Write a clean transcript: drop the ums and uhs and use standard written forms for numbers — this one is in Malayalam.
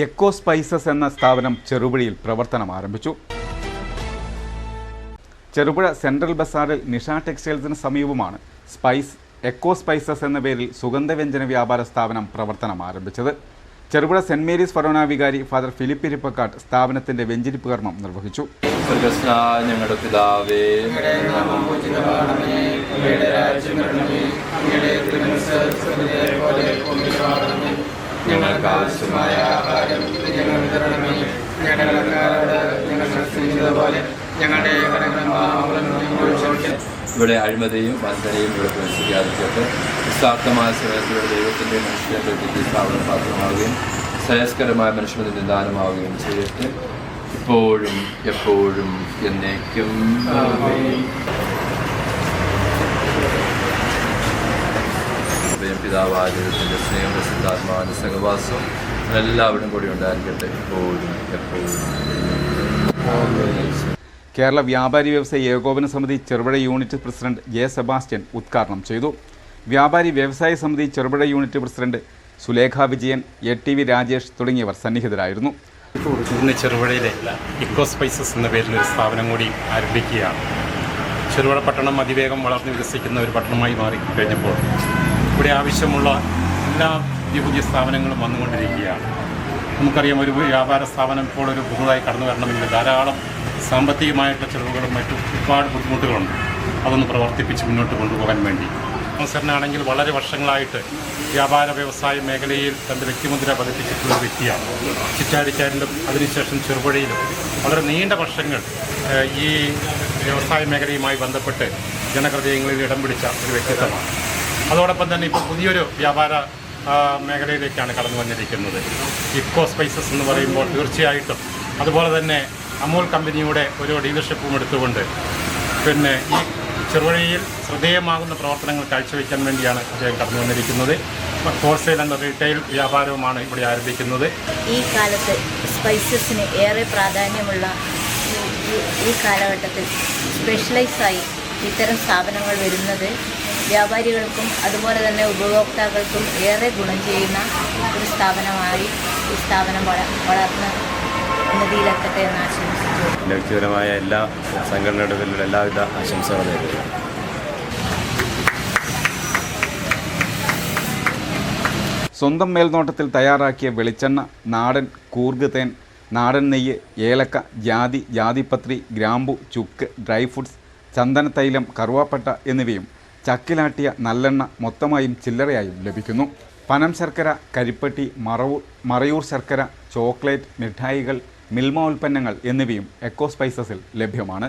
എക്കോ സ്പൈസസ് എന്ന സ്ഥാപനം ചെറുപുഴയിൽ പ്രവർത്തനം ആരംഭിച്ചു. ചെറുപുഴ സെൻട്രൽ ബസാറിൽ നിഷ ടെക്സ്റ്റൈൽസിന് സമീപമാണ് എക്കോ സ്പൈസസ് എന്ന പേരിൽ സുഗന്ധവ്യഞ്ജന വ്യാപാര സ്ഥാപനം പ്രവർത്തനം ആരംഭിച്ചത്. ചെറുപുഴ സെന്റ് മേരീസ് ഫൊറോന വികാരി ഫാദർ ഫിലിപ്പ് ഇരിപ്പക്കാട്ട് സ്ഥാപനത്തിന്റെ വെഞ്ചരിപ്പ് കർമ്മം നിർവഹിച്ചു. ഞങ്ങളുടെ പിതാവേ, ഞങ്ങൾക്ക് ആവശ്യമായ ആഹാരം ഇവിടെ അഴിമതിയും വഞ്ചനയും ഇവിടെ പ്രവേശിക്കാതിരിക്കട്ടെ. നിസ്വാർത്ഥമായ സമയത്തിലൂടെ ദൈവത്തിൻ്റെ മനുഷ്യൻ്റെ സ്ഥാപനം പാത്രമാവുകയും ശ്രേയസ്കരമായ മനുഷ്യന് നിദാനമാവുകയും ചെയ്യട്ടെ, ഇപ്പോഴും എപ്പോഴും എന്നേക്കും. പിതാവായ ദൈവത്തിൻ്റെ സ്നേഹം, പ്രസിദ്ധാത്മാവിൻ്റെ സഹവാസം എല്ലാവരും കൂടി ഉണ്ടായിരിക്കട്ടെ, ഇപ്പോഴും എപ്പോഴും. കേരള വ്യാപാരി വ്യവസായി ഏകോപന സമിതി Cherupuzha unit president J Sebastian ഉദ്ഘാടനം ചെയ്തു. വ്യാപാരി വ്യവസായ സമിതി Cherupuzha unit president Sulekha Vijayan, ATV Rajesh തുടങ്ങിയവർ സന്നിഹിതരായിരുന്നു. ഇന്ന് ചെറുപുഴയിലെ എക്കോ സ്പൈസസ് എന്ന പേരിൽ ഒരു സ്ഥാപനം കൂടി ആരംഭിക്കുകയാണ്. ചെറുപുഴ പട്ടണം അതിവേഗം വളർന്നു വികസിക്കുന്ന ഒരു പട്ടണമായി മാറിക്കഴിഞ്ഞപ്പോൾ ഇവിടെ ആവശ്യമുള്ള എല്ലാ പുതിയ സ്ഥാപനങ്ങളും വന്നുകൊണ്ടിരിക്കുകയാണ്. നമുക്കറിയാം, ഒരു വ്യാപാര സ്ഥാപനം ഇപ്പോൾ ഒരു പുതുതായി കടന്നു വരണമെങ്കിൽ ധാരാളം സാമ്പത്തികമായിട്ടുള്ള ചിലവുകളും മറ്റും ഒരുപാട് ബുദ്ധിമുട്ടുകളുണ്ട്. അതൊന്ന് പ്രവർത്തിപ്പിച്ച് മുന്നോട്ട് കൊണ്ടുപോകാൻ വേണ്ടി അവസരനാണെങ്കിൽ വളരെ വർഷങ്ങളായിട്ട് വ്യാപാര വ്യവസായ മേഖലയിൽ തൻ്റെ വ്യക്തിമുദ്ര പതിപ്പിച്ചിട്ടുള്ള വ്യക്തിയാണ്. ചിറ്റാടിക്കാരിലും അതിനുശേഷം ചെറുപുഴയിലും വളരെ നീണ്ട വർഷങ്ങൾ ഈ വ്യവസായ മേഖലയുമായി ബന്ധപ്പെട്ട് ജനഹൃദയങ്ങളിൽ ഇടം പിടിച്ച ഒരു വ്യക്തിത്വമാണ്. അതോടൊപ്പം തന്നെ ഇപ്പോൾ പുതിയൊരു വ്യാപാര മേഖലയിലേക്കാണ് കടന്നു വന്നിരിക്കുന്നത്. എക്കോ സ്പൈസസ് എന്ന് പറയുമ്പോൾ തീർച്ചയായിട്ടും അതുപോലെ തന്നെ അമൂൽ കമ്പനിയുടെ ഒരു ഡീലർഷിപ്പും എടുത്തുകൊണ്ട് ഈ ചെറുപുഴയിൽ ശ്രദ്ധേയമാകുന്ന പ്രവർത്തനങ്ങൾ കാഴ്ചവെക്കാൻ വേണ്ടിയാണ് അദ്ദേഹം കടന്നു വന്നിരിക്കുന്നത്. ഹോൾസെയിൽ ആൻഡ് റീറ്റെയിൽ വ്യാപാരവുമാണ് ഇവിടെ ആരംഭിക്കുന്നത്. ഈ കാലത്ത് സ്പൈസസിന് ഏറെ പ്രാധാന്യമുള്ള ഈ കാലഘട്ടത്തിൽ സ്പെഷ്യലൈസായി ഇത്തരം സ്ഥാപനങ്ങൾ വരുന്നത് വ്യാപാരികൾക്കും അതുപോലെ തന്നെ ഉപഭോക്താക്കൾക്കും ഏറെ ഗുണം ചെയ്യുന്ന ഒരു സ്ഥാപനമായി ഈ സ്ഥാപനം വളർന്ന് ഉന്നതിയിലെത്തട്ടെ എന്ന് ആശംസിച്ചു. വ്യക്തിപരമായ എല്ലാ സംഘടനകളിലും എല്ലാവിധ ആശംസകളും നേരുന്നു. സ്വന്തം മേൽനോട്ടത്തിൽ തയ്യാറാക്കിയ വെളിച്ചെണ്ണ, നാടൻ കൂർഗ് തേൻ, നാടൻ നെയ്യ്, ഏലക്ക, ജാതിപത്രി, ഗ്രാമ്പു, ചുക്ക്, ഡ്രൈ ഫ്രൂട്ട്സ്, ചന്ദനത്തൈലം, കറുവാപ്പട്ട എന്നിവയും ചക്കിലാട്ടിയ നല്ലെണ്ണ മൊത്തമായും ചില്ലറയായും ലഭിക്കുന്നു. പനം ശർക്കര, കരിപ്പട്ടി, മറയൂർ ശർക്കര, ചോക്ലേറ്റ്, മിഠായികൾ, മിൽമ ഉൽപ്പന്നങ്ങൾ എന്നിവയും എക്കോ സ്പൈസസിൽ ലഭ്യമാണ്.